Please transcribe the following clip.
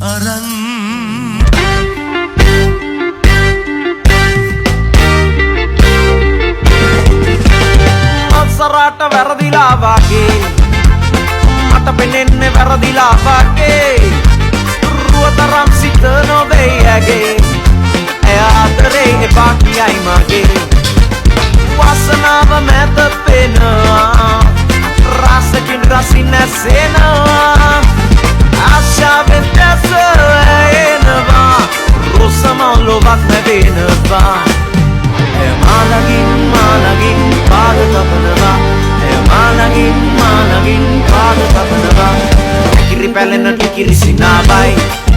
අරන් අසරට වැරදිලා වගේ මට පෙනෙන්නේ වැරදිලා වගේ රුවතරම් සිත නොවේ ඇගේ එය ආදරේ එපා කියයි මගේ වාසනාව මැද පෙනවා රසකින් රසින් නැසෙනවා ආශාවෙන් දැස එනවා රොසමලොවක් නැවෙනවා එය මාලගින් පාද තබනවා එය මාලගින් පාද තබනවා කිරි පැලෙන කිරි සිනාබයි